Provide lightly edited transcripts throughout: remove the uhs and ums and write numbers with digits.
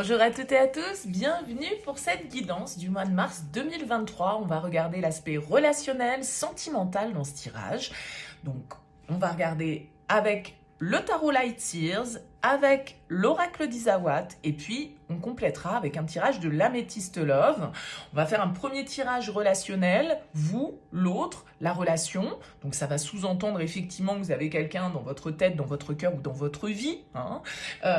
Bonjour à toutes et à tous, bienvenue pour cette guidance du mois de mars 2023. On va regarder l'aspect relationnel, sentimental dans ce tirage. Donc, on va regarder avec le tarot Light Seers, avec l'oracle d'Isawat, et puis on complétera avec un tirage de l'améthyste Love. On va faire un premier tirage relationnel, vous, l'autre, la relation. Donc ça va sous-entendre effectivement que vous avez quelqu'un dans votre tête, dans votre cœur ou dans votre vie.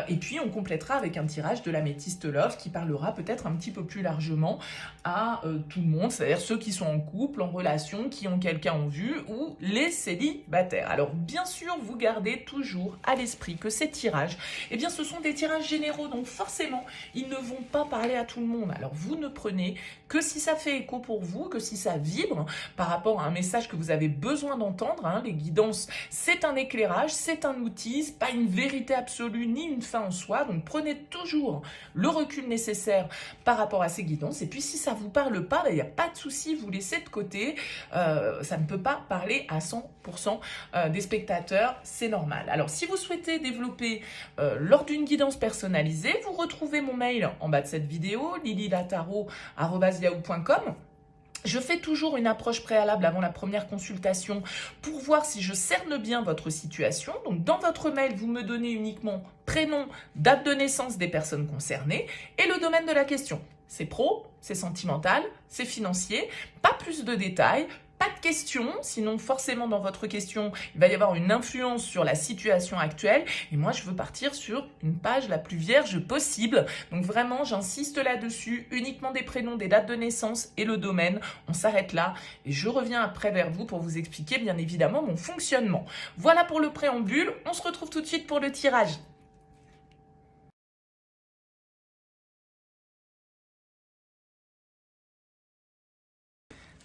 Et puis on complétera avec un tirage de l'améthyste Love qui parlera peut-être un petit peu plus largement à tout le monde, c'est-à-dire ceux qui sont en couple, en relation, qui ont quelqu'un en vue ou les célibataires. Alors bien sûr, vous gardez toujours à l'esprit que ces tirages, eh bien ce sont des tirages généraux, donc forcément, ils ne vont pas parler à tout le monde. Alors vous ne prenez que si ça fait écho pour vous, que si ça vibre par rapport à un message que vous avez besoin d'entendre. Les guidances, c'est un éclairage, c'est un outil, c'est pas une vérité absolue ni une fin en soi. Donc prenez toujours le recul nécessaire par rapport à ces guidances. Et puis si ça vous parle pas, il n'y a pas de souci, vous laissez de côté. Ça ne peut pas parler à 100% des spectateurs, c'est normal. Alors si vous souhaitez développer lors d'une guidance personnalisée, vous retrouvez mon mail en bas de cette vidéo, lililataro@yahoo.com. Je fais toujours une approche préalable avant la première consultation pour voir si je cerne bien votre situation. Donc, dans votre mail, vous me donnez uniquement prénom, date de naissance des personnes concernées et le domaine de la question. C'est pro, c'est sentimental, c'est financier, pas plus de détails. Pas de questions, sinon forcément dans votre question, il va y avoir une influence sur la situation actuelle. Et moi, je veux partir sur une page la plus vierge possible. Donc vraiment, j'insiste là-dessus, uniquement des prénoms, des dates de naissance et le domaine. On s'arrête là et je reviens après vers vous pour vous expliquer bien évidemment mon fonctionnement. Voilà pour le préambule, on se retrouve tout de suite pour le tirage.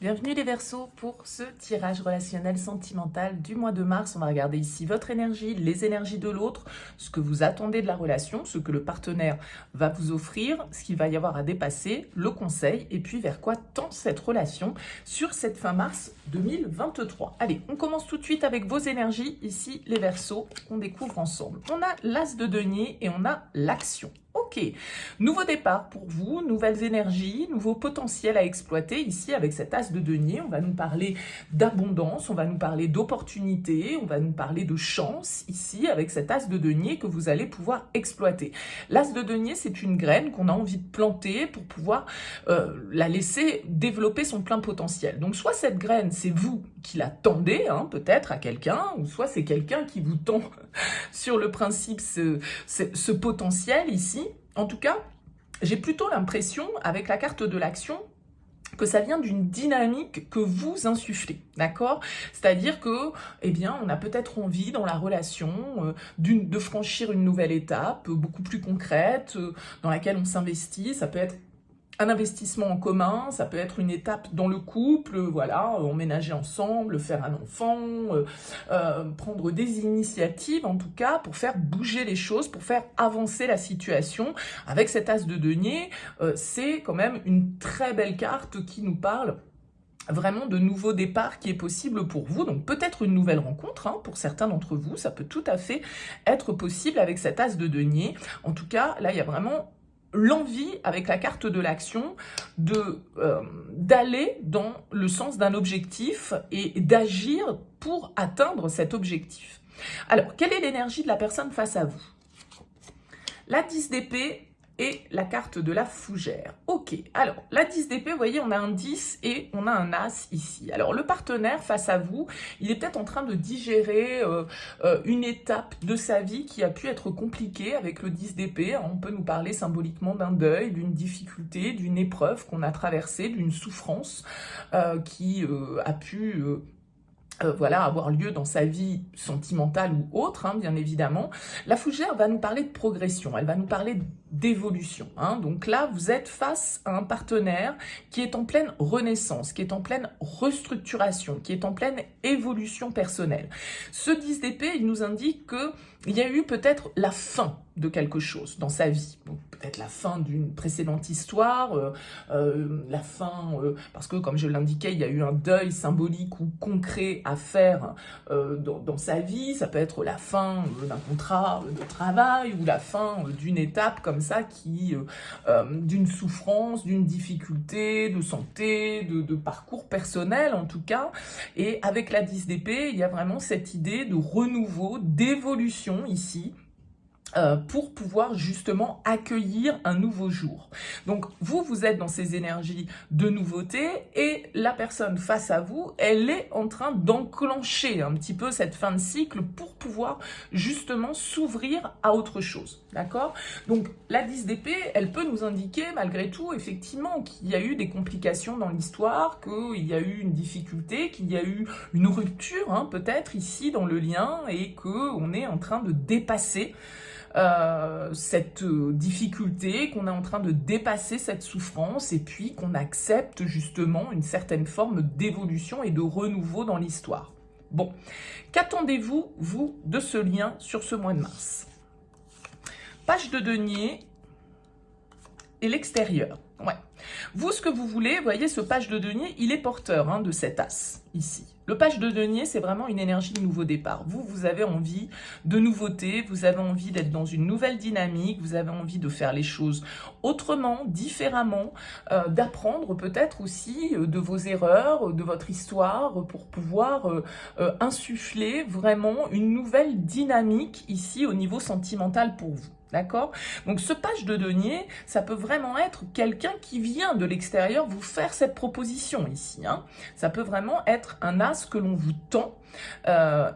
Bienvenue les Verseaux pour ce tirage relationnel sentimental du mois de mars. On va regarder ici votre énergie, les énergies de l'autre, ce que vous attendez de la relation, ce que le partenaire va vous offrir, ce qu'il va y avoir à dépasser, le conseil, et puis vers quoi tend cette relation sur cette fin mars 2023. Allez, on commence tout de suite avec vos énergies, ici les Verseaux, qu'on découvre ensemble. On a l'As de denier et on a l'action. Ok, nouveau départ pour vous, nouvelles énergies, nouveaux potentiels à exploiter ici avec cet as de denier. On va nous parler d'abondance, on va nous parler d'opportunités, on va nous parler de chance ici avec cet as de denier que vous allez pouvoir exploiter. L'as de denier, c'est une graine qu'on a envie de planter pour pouvoir la laisser développer son plein potentiel. Donc soit cette graine, c'est vous qui la tendez peut-être à quelqu'un, ou soit c'est quelqu'un qui vous tend sur le principe ce potentiel ici. En tout cas, j'ai plutôt l'impression, avec la carte de l'action, que ça vient d'une dynamique que vous insufflez, d'accord? C'est-à-dire que, eh bien, on a peut-être envie dans la relation de franchir une nouvelle étape, beaucoup plus concrète, dans laquelle on s'investit. Ça peut être un investissement en commun, ça peut être une étape dans le couple, voilà, emménager ensemble, faire un enfant, prendre des initiatives en tout cas pour faire bouger les choses, pour faire avancer la situation. Avec cet as de denier, c'est quand même une très belle carte qui nous parle vraiment de nouveaux départs qui est possible pour vous. Donc peut-être une nouvelle rencontre, pour certains d'entre vous, ça peut tout à fait être possible avec cet as de denier. En tout cas, là, il y a vraiment l'envie, avec la carte de l'action, d'aller dans le sens d'un objectif et d'agir pour atteindre cet objectif. Alors, quelle est l'énergie de la personne face à vous? La 10 d'épée et la carte de la fougère. Ok, alors la 10 d'épée, vous voyez, on a un 10 et on a un as ici. Alors le partenaire face à vous, il est peut-être en train de digérer une étape de sa vie qui a pu être compliquée avec le 10 d'épée. On peut nous parler symboliquement d'un deuil, d'une difficulté, d'une épreuve qu'on a traversée, d'une souffrance qui a pu... avoir lieu dans sa vie sentimentale ou autre, bien évidemment. La fougère va nous parler de progression, elle va nous parler d'évolution. Donc là, vous êtes face à un partenaire qui est en pleine renaissance, qui est en pleine restructuration, qui est en pleine évolution personnelle. Ce 10 d'épée, il nous indique qu'il y a eu peut-être la fin de quelque chose dans sa vie. Peut-être la fin d'une précédente histoire, la fin, parce que comme je l'indiquais, il y a eu un deuil symbolique ou concret à faire dans sa vie. Ça peut être la fin d'un contrat de travail ou la fin d'une étape comme ça d'une souffrance, d'une difficulté de santé, de parcours personnel en tout cas. Et avec la 10 d'épée, il y a vraiment cette idée de renouveau, d'évolution ici, pour pouvoir justement accueillir un nouveau jour. Donc vous êtes dans ces énergies de nouveauté et la personne face à vous, elle est en train d'enclencher un petit peu cette fin de cycle pour pouvoir justement s'ouvrir à autre chose, d'accord? Donc la 10 d'épée, elle peut nous indiquer malgré tout effectivement qu'il y a eu des complications dans l'histoire, qu'il y a eu une difficulté, qu'il y a eu une rupture hein, peut-être ici dans le lien et qu'on est en train de dépasser cette difficulté, qu'on est en train de dépasser cette souffrance et puis qu'on accepte justement une certaine forme d'évolution et de renouveau dans l'histoire. Bon, qu'attendez-vous, vous, de ce lien sur ce mois de mars? Page de denier et l'extérieur. Ouais. Vous, ce que vous voulez, vous voyez, ce page de denier, il est porteur hein, de cet as, ici. Le page de denier, c'est vraiment une énergie de nouveau départ. Vous avez envie de nouveauté, vous avez envie d'être dans une nouvelle dynamique, vous avez envie de faire les choses autrement, différemment, d'apprendre peut-être aussi de vos erreurs, de votre histoire, pour pouvoir insuffler vraiment une nouvelle dynamique ici au niveau sentimental pour vous. D'accord? Donc ce page de denier, ça peut vraiment être quelqu'un qui vient de l'extérieur vous faire cette proposition ici. Hein. Ça peut vraiment être un as que l'on vous tend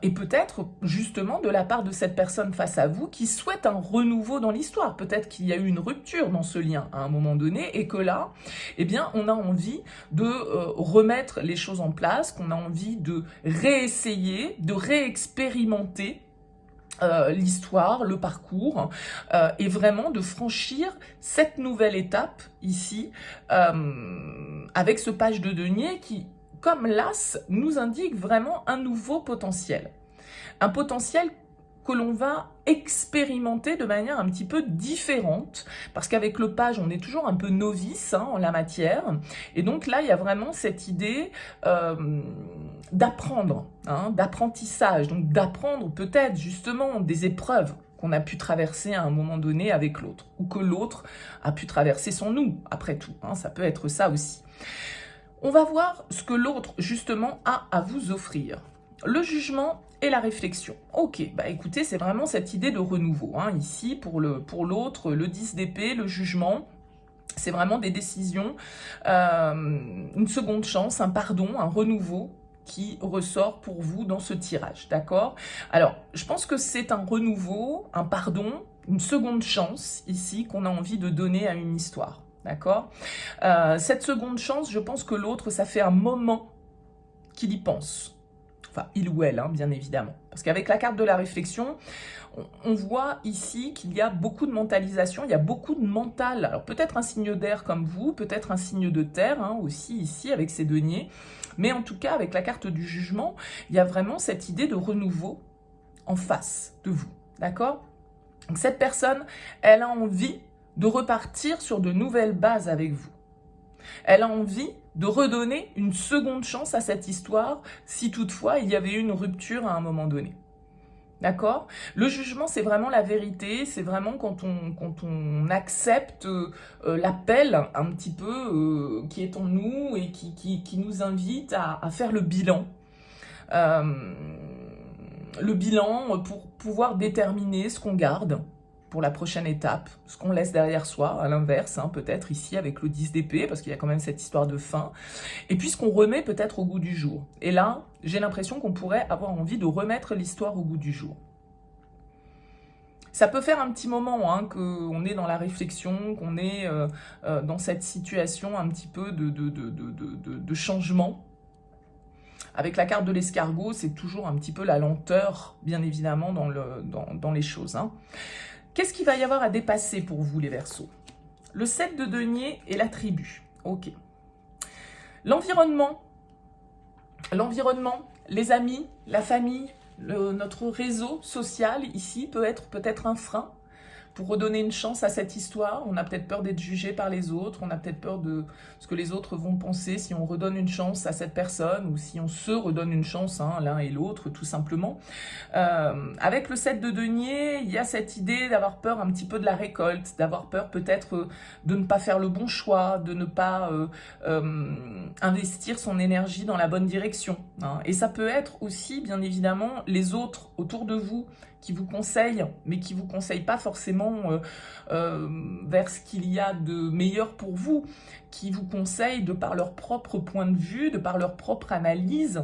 et peut-être justement de la part de cette personne face à vous qui souhaite un renouveau dans l'histoire. Peut-être qu'il y a eu une rupture dans ce lien à un moment donné et que là, eh bien, on a envie de remettre les choses en place, qu'on a envie de réessayer, de réexpérimenter l'histoire, le parcours, et vraiment de franchir cette nouvelle étape ici, avec ce page de denier qui, comme l'as, nous indique vraiment un nouveau potentiel. Un potentiel que l'on va expérimenter de manière un petit peu différente, parce qu'avec le page, on est toujours un peu novice hein, en la matière, et donc là, il y a vraiment cette idée d'apprendre, hein, d'apprentissage, donc d'apprendre peut-être justement des épreuves qu'on a pu traverser à un moment donné avec l'autre, ou que l'autre a pu traverser sans nous, après tout, hein, ça peut être ça aussi. On va voir ce que l'autre, justement, a à vous offrir. Le jugement et la réflexion. Ok, bah écoutez, c'est vraiment cette idée de renouveau. Hein, ici, pour l'autre, le 10 d'épée, le jugement, c'est vraiment des décisions, une seconde chance, un pardon, un renouveau qui ressort pour vous dans ce tirage, d'accord? Alors, je pense que c'est un renouveau, un pardon, une seconde chance, ici, qu'on a envie de donner à une histoire, d'accord? Cette seconde chance, je pense que l'autre, ça fait un moment qu'il y pense. Enfin, il ou elle, hein, bien évidemment. Parce qu'avec la carte de la réflexion, on voit ici qu'il y a beaucoup de mentalisation, il y a beaucoup de mental. Alors peut-être un signe d'air comme vous, peut-être un signe de terre hein, aussi ici avec ces deniers. Mais en tout cas, avec la carte du jugement, il y a vraiment cette idée de renouveau en face de vous. D'accord? Donc cette personne, elle a envie de repartir sur de nouvelles bases avec vous. Elle a envie de redonner une seconde chance à cette histoire si toutefois il y avait eu une rupture à un moment donné. D'accord? Le jugement, c'est vraiment la vérité, c'est vraiment quand on accepte l'appel un petit peu qui est en nous et qui nous invite à faire le bilan. Le bilan pour pouvoir déterminer ce qu'on garde pour la prochaine étape, ce qu'on laisse derrière soi, à l'inverse, hein, peut-être ici avec le 10 d'épée, parce qu'il y a quand même cette histoire de fin, et puis ce qu'on remet peut-être au goût du jour. Et là, j'ai l'impression qu'on pourrait avoir envie de remettre l'histoire au goût du jour. Ça peut faire un petit moment hein, qu'on est dans la réflexion, qu'on est dans cette situation un petit peu de changement. Avec la carte de l'escargot, c'est toujours un petit peu la lenteur, bien évidemment, dans les choses. Hein. Qu'est-ce qu'il va y avoir à dépasser pour vous, les Verseaux? Le 7 de denier et la tribu. Ok. L'environnement, les amis, la famille, notre réseau social ici peut être peut-être un frein. pour redonner une chance à cette histoire. On a peut-être peur d'être jugé par les autres, on a peut-être peur de ce que les autres vont penser si on redonne une chance à cette personne ou si on se redonne une chance, hein, l'un et l'autre, tout simplement. Avec le 7 de denier, il y a cette idée d'avoir peur un petit peu de la récolte, d'avoir peur peut-être de ne pas faire le bon choix, de ne pas investir son énergie dans la bonne direction, hein. Et ça peut être aussi, bien évidemment, les autres autour de vous qui vous conseillent, mais qui ne vous conseillent pas forcément vers ce qu'il y a de meilleur pour vous, qui vous conseillent de par leur propre point de vue, de par leur propre analyse,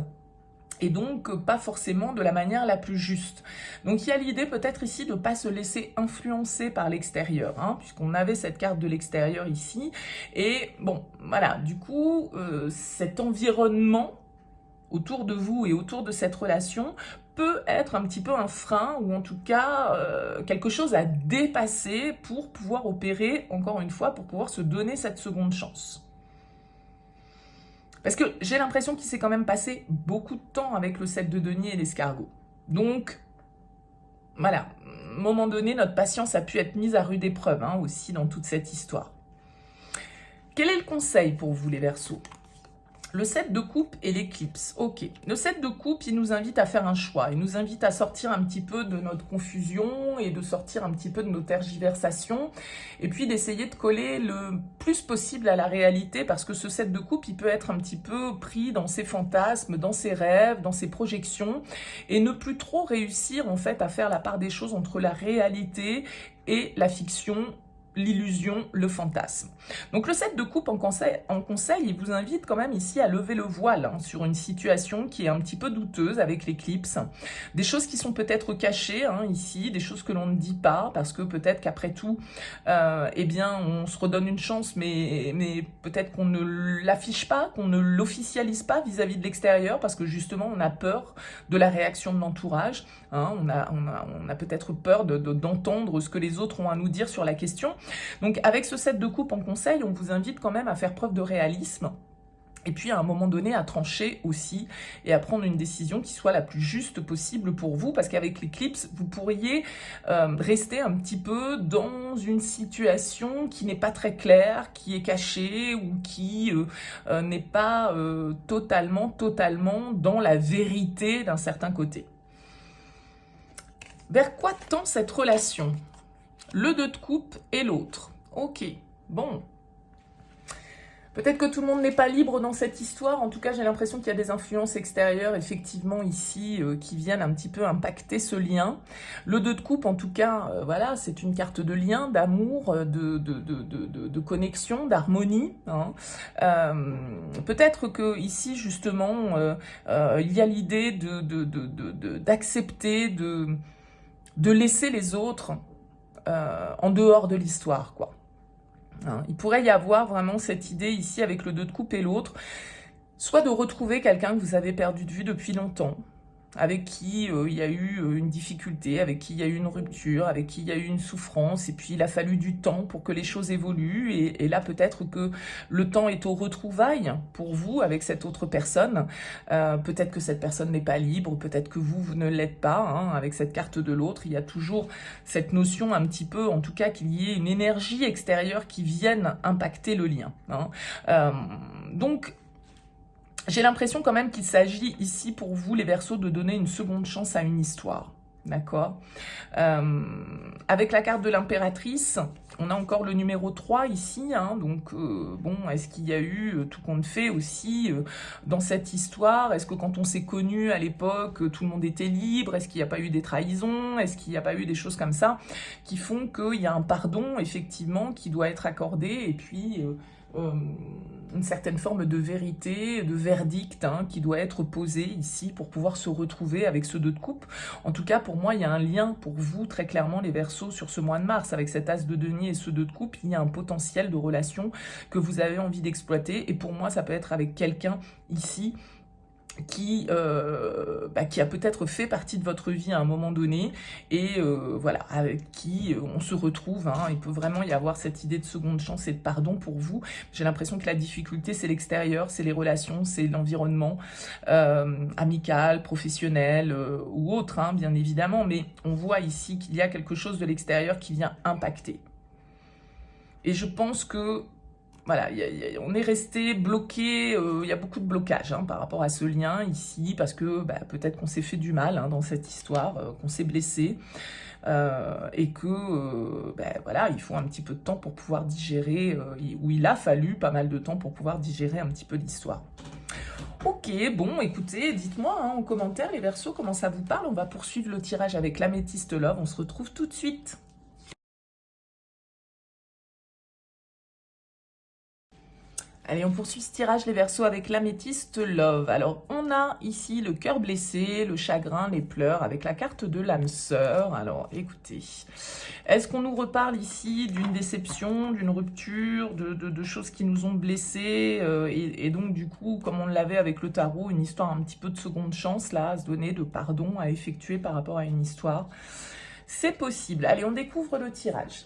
et donc pas forcément de la manière la plus juste. Donc il y a l'idée peut-être ici de ne pas se laisser influencer par l'extérieur, hein, puisqu'on avait cette carte de l'extérieur ici, et bon, voilà, du coup, cet environnement autour de vous et autour de cette relation peut être un petit peu un frein, ou en tout cas quelque chose à dépasser pour pouvoir opérer, encore une fois, pour pouvoir se donner cette seconde chance. Parce que j'ai l'impression qu'il s'est quand même passé beaucoup de temps avec le 7 de denier et l'escargot. Donc, voilà, à un moment donné, notre patience a pu être mise à rude épreuve, hein, aussi dans toute cette histoire. Quel est le conseil pour vous, les Verseaux ? Le 7 de coupe et l'éclipse, ok. Le 7 de coupe, il nous invite à faire un choix. Il nous invite à sortir un petit peu de notre confusion et de sortir un petit peu de nos tergiversations. Et puis d'essayer de coller le plus possible à la réalité, parce que ce 7 de coupe, il peut être un petit peu pris dans ses fantasmes, dans ses rêves, dans ses projections, et ne plus trop réussir en fait à faire la part des choses entre la réalité et la fiction, l'illusion, le fantasme. Donc le 7 de coupe en conseil, il vous invite quand même ici à lever le voile, hein, sur une situation qui est un petit peu douteuse avec l'éclipse. Des choses qui sont peut-être cachées, hein, ici, des choses que l'on ne dit pas, parce que peut-être qu'après tout, eh bien, on se redonne une chance, mais peut-être qu'on ne l'affiche pas, qu'on ne l'officialise pas vis-à-vis de l'extérieur, parce que justement, on a peur de la réaction de l'entourage, hein, on a peut-être peur d'entendre ce que les autres ont à nous dire sur la question. Donc avec ce 7 de coupe en conseil, on vous invite quand même à faire preuve de réalisme, et puis à un moment donné à trancher aussi et à prendre une décision qui soit la plus juste possible pour vous, parce qu'avec l'éclipse, vous pourriez rester un petit peu dans une situation qui n'est pas très claire, qui est cachée, ou qui n'est pas totalement dans la vérité d'un certain côté. Vers quoi tend cette relation ? Le 2 de coupe et l'autre. Ok, bon. Peut-être que tout le monde n'est pas libre dans cette histoire. En tout cas, j'ai l'impression qu'il y a des influences extérieures, effectivement, ici, qui viennent un petit peu impacter ce lien. Le 2 de coupe, en tout cas, voilà, c'est une carte de lien, d'amour, de connexion, d'harmonie, hein. Peut-être que ici, justement, il y a l'idée d'accepter, de laisser les autres en dehors de l'histoire, quoi. Hein, il pourrait y avoir vraiment cette idée ici avec le 2 de coupe et l'autre, soit de retrouver quelqu'un que vous avez perdu de vue depuis longtemps, avec qui il y a eu une difficulté, avec qui il y a eu une rupture, avec qui il y a eu une souffrance, et puis il a fallu du temps pour que les choses évoluent, et là peut-être que le temps est aux retrouvailles pour vous avec cette autre personne. Peut-être que cette personne n'est pas libre, peut-être que vous ne l'êtes pas, hein, avec cette carte de l'autre. Il y a toujours cette notion un petit peu, en tout cas, qu'il y ait une énergie extérieure qui vienne impacter le lien, hein. Donc, j'ai l'impression quand même qu'il s'agit ici pour vous, les Verseaux, de donner une seconde chance à une histoire. D'accord. Avec la carte de l'impératrice, on a encore le numéro 3 ici, hein, donc bon, est-ce qu'il y a eu tout compte fait aussi dans cette histoire? Est-ce que quand on s'est connu à l'époque, tout le monde était libre? Est-ce qu'il n'y a pas eu des trahisons? Est-ce qu'il n'y a pas eu des choses comme ça qui font qu'il y a un pardon, effectivement, qui doit être accordé, et puis une certaine forme de vérité, de verdict, hein, qui doit être posé ici pour pouvoir se retrouver avec ce 2 de coupe. En tout cas, pour moi, il y a un lien pour vous, très clairement, les Verseaux, sur ce mois de mars. Avec cet as de denier et ce 2 de coupe, il y a un potentiel de relation que vous avez envie d'exploiter. Et pour moi, ça peut être avec quelqu'un ici qui a peut-être fait partie de votre vie à un moment donné et voilà, avec qui on se retrouve. Hein. Il peut vraiment y avoir cette idée de seconde chance et de pardon pour vous. J'ai l'impression que la difficulté, c'est l'extérieur, c'est les relations, c'est l'environnement amical, professionnel ou autre, hein, bien évidemment. Mais on voit ici qu'il y a quelque chose de l'extérieur qui vient impacter. Et je pense que voilà, on est resté bloqué, il y a beaucoup de blocages hein, par rapport à ce lien ici, parce que peut-être qu'on s'est fait du mal hein, dans cette histoire, qu'on s'est blessé, et que voilà, il faut un petit peu de temps pour pouvoir digérer, ou il a fallu pas mal de temps pour pouvoir digérer un petit peu l'histoire. Ok, bon, écoutez, dites-moi hein, en commentaire les Verseaux, comment ça vous parle. On va poursuivre le tirage avec l'améthyste Love, on se retrouve tout de suite. Allez, on poursuit ce tirage, les Verseaux, avec l'améthyste Love. Alors, on a ici le cœur blessé, le chagrin, les pleurs, avec la carte de l'âme sœur. Alors, écoutez, est-ce qu'on nous reparle ici d'une déception, d'une rupture, de choses qui nous ont blessés et donc, du coup, comme on l'avait avec le tarot, une histoire un petit peu de seconde chance, là, à se donner, de pardon à effectuer par rapport à une histoire. C'est possible. Allez, on découvre le tirage.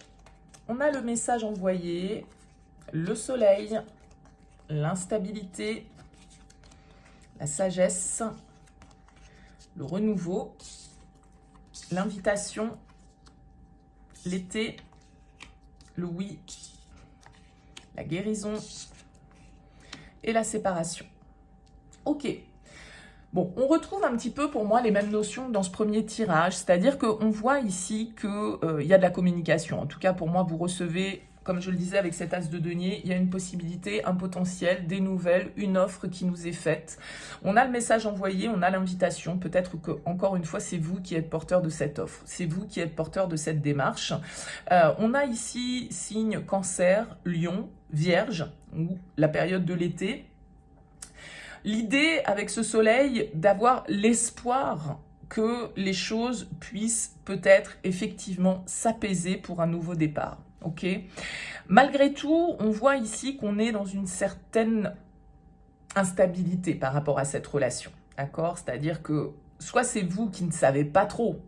On a le message envoyé, le soleil, l'instabilité, la sagesse, le renouveau, l'invitation, l'été, le oui, la guérison et la séparation. Ok. Bon, on retrouve un petit peu pour moi les mêmes notions que dans ce premier tirage, c'est-à-dire qu'on voit ici qu'il y a de la communication. En tout cas, pour moi, vous recevez, comme je le disais avec cet as de denier, il y a une possibilité, un potentiel, des nouvelles, une offre qui nous est faite. On a le message envoyé, on a l'invitation. Peut-être que, encore une fois, c'est vous qui êtes porteur de cette offre. C'est vous qui êtes porteur de cette démarche. On a ici signe Cancer, Lion, Vierge, ou la période de l'été. L'idée avec ce soleil, d'avoir l'espoir que les choses puissent peut-être effectivement s'apaiser pour un nouveau départ. Ok. Malgré tout, on voit ici qu'on est dans une certaine instabilité par rapport à cette relation. D'accord? C'est-à-dire que soit c'est vous qui ne savez pas trop,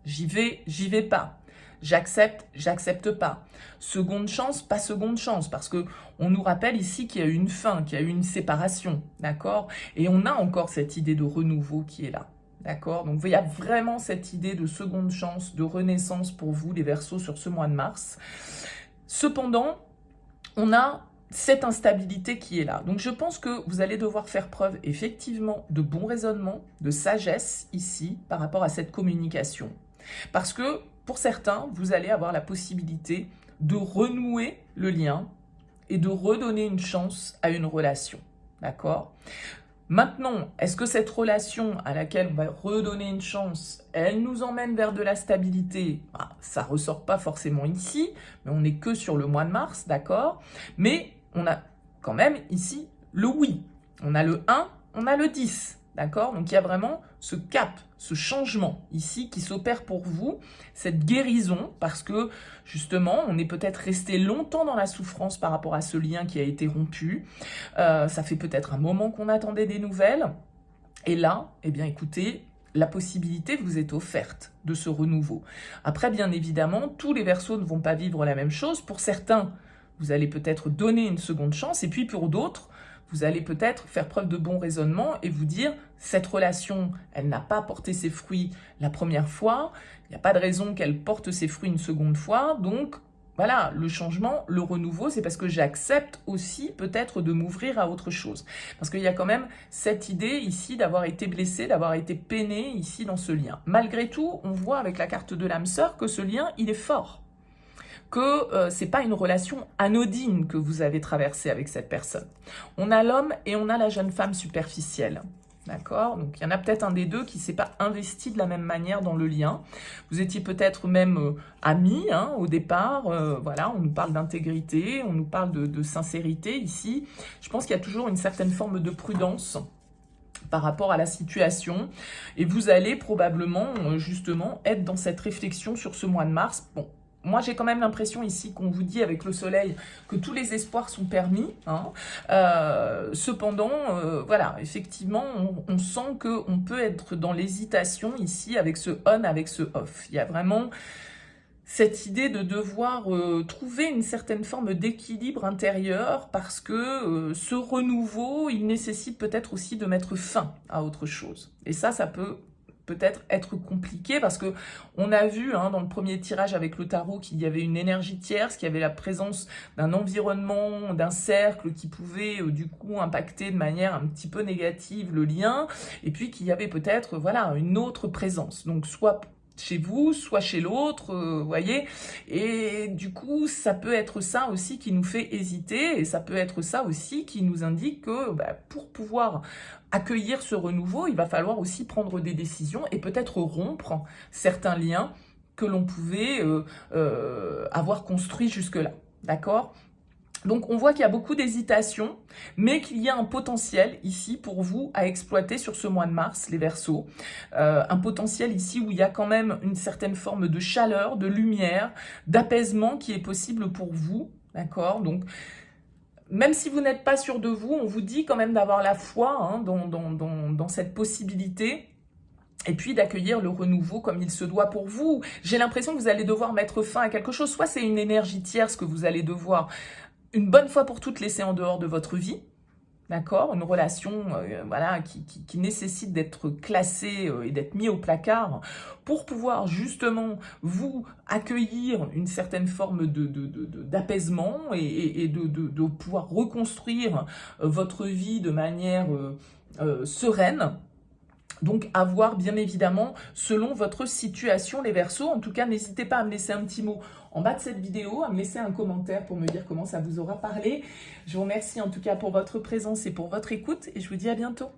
j'y vais pas. J'accepte, j'accepte pas. Seconde chance, pas seconde chance, parce que on nous rappelle ici qu'il y a eu une fin, qu'il y a eu une séparation, d'accord? Et on a encore cette idée de renouveau qui est là, d'accord? Donc il y a vraiment cette idée de seconde chance, de renaissance pour vous, les Verseaux, sur ce mois de mars. Cependant, on a cette instabilité qui est là. Donc je pense que vous allez devoir faire preuve effectivement de bon raisonnement, de sagesse ici, par rapport à cette communication. Parce que pour certains, vous allez avoir la possibilité de renouer le lien et de redonner une chance à une relation. D'accord? Maintenant, est-ce que cette relation à laquelle on va redonner une chance, elle nous emmène vers de la stabilité? Ça ne ressort pas forcément ici, mais on n'est que sur le mois de mars, d'accord? Mais on a quand même ici le oui. On a le 1, on a le 10. D'accord? Donc, il y a vraiment ce cap, ce changement ici qui s'opère pour vous, cette guérison, parce que justement, on est peut-être resté longtemps dans la souffrance par rapport à ce lien qui a été rompu. Ça fait peut-être un moment qu'on attendait des nouvelles. Et là, eh bien, écoutez, la possibilité vous est offerte de ce renouveau. Après, bien évidemment, tous les Verseaux ne vont pas vivre la même chose. Pour certains, vous allez peut-être donner une seconde chance, et puis pour d'autres, vous allez peut-être faire preuve de bon raisonnement et vous dire, cette relation, elle n'a pas porté ses fruits la première fois, il n'y a pas de raison qu'elle porte ses fruits une seconde fois, donc voilà, le changement, le renouveau, c'est parce que j'accepte aussi peut-être de m'ouvrir à autre chose. Parce qu'il y a quand même cette idée ici d'avoir été blessé, d'avoir été peiné ici dans ce lien. Malgré tout, on voit avec la carte de l'âme sœur que ce lien, il est fort. Que ce n'est pas une relation anodine que vous avez traversée avec cette personne. On a l'homme et on a la jeune femme superficielle. D'accord? Donc, il y en a peut-être un des deux qui ne s'est pas investi de la même manière dans le lien. Vous étiez peut-être même amis hein, au départ. Voilà, on nous parle d'intégrité, on nous parle de sincérité ici. Je pense qu'il y a toujours une certaine forme de prudence par rapport à la situation. Et vous allez probablement, justement, être dans cette réflexion sur ce mois de mars. Bon, moi, j'ai quand même l'impression ici qu'on vous dit avec le soleil que tous les espoirs sont permis. Hein. Cependant, voilà, effectivement, on sent qu'on peut être dans l'hésitation ici avec ce on, avec ce off. Il y a vraiment cette idée de devoir trouver une certaine forme d'équilibre intérieur parce que ce renouveau, il nécessite peut-être aussi de mettre fin à autre chose. Et ça peut-être être compliqué parce que on a vu hein, dans le premier tirage avec le tarot qu'il y avait une énergie tierce, qu'il y avait la présence d'un environnement, d'un cercle qui pouvait du coup impacter de manière un petit peu négative le lien, et puis qu'il y avait peut-être voilà une autre présence, donc soit chez vous, soit chez l'autre, voyez, et du coup, ça peut être ça aussi qui nous fait hésiter, et ça peut être ça aussi qui nous indique que pour pouvoir accueillir ce renouveau, il va falloir aussi prendre des décisions et peut-être rompre certains liens que l'on pouvait avoir construits jusque-là, d'accord ? Donc, on voit qu'il y a beaucoup d'hésitation, mais qu'il y a un potentiel ici pour vous à exploiter sur ce mois de mars, les Verseaux. Un potentiel ici où il y a quand même une certaine forme de chaleur, de lumière, d'apaisement qui est possible pour vous, d'accord ? Donc, même si vous n'êtes pas sûr de vous, on vous dit quand même d'avoir la foi hein, dans cette possibilité. Et puis d'accueillir le renouveau comme il se doit pour vous. J'ai l'impression que vous allez devoir mettre fin à quelque chose. Soit c'est une énergie tierce que vous allez devoir une bonne fois pour toutes laisser en dehors de votre vie, d'accord ? Une relation voilà, qui nécessite d'être classée et d'être mis au placard pour pouvoir justement vous accueillir une certaine forme d'apaisement et de pouvoir reconstruire votre vie de manière sereine. Donc, à voir bien évidemment selon votre situation, les Verseaux. En tout cas, n'hésitez pas à me laisser un petit mot en bas de cette vidéo, à me laisser un commentaire pour me dire comment ça vous aura parlé. Je vous remercie en tout cas pour votre présence et pour votre écoute et je vous dis à bientôt.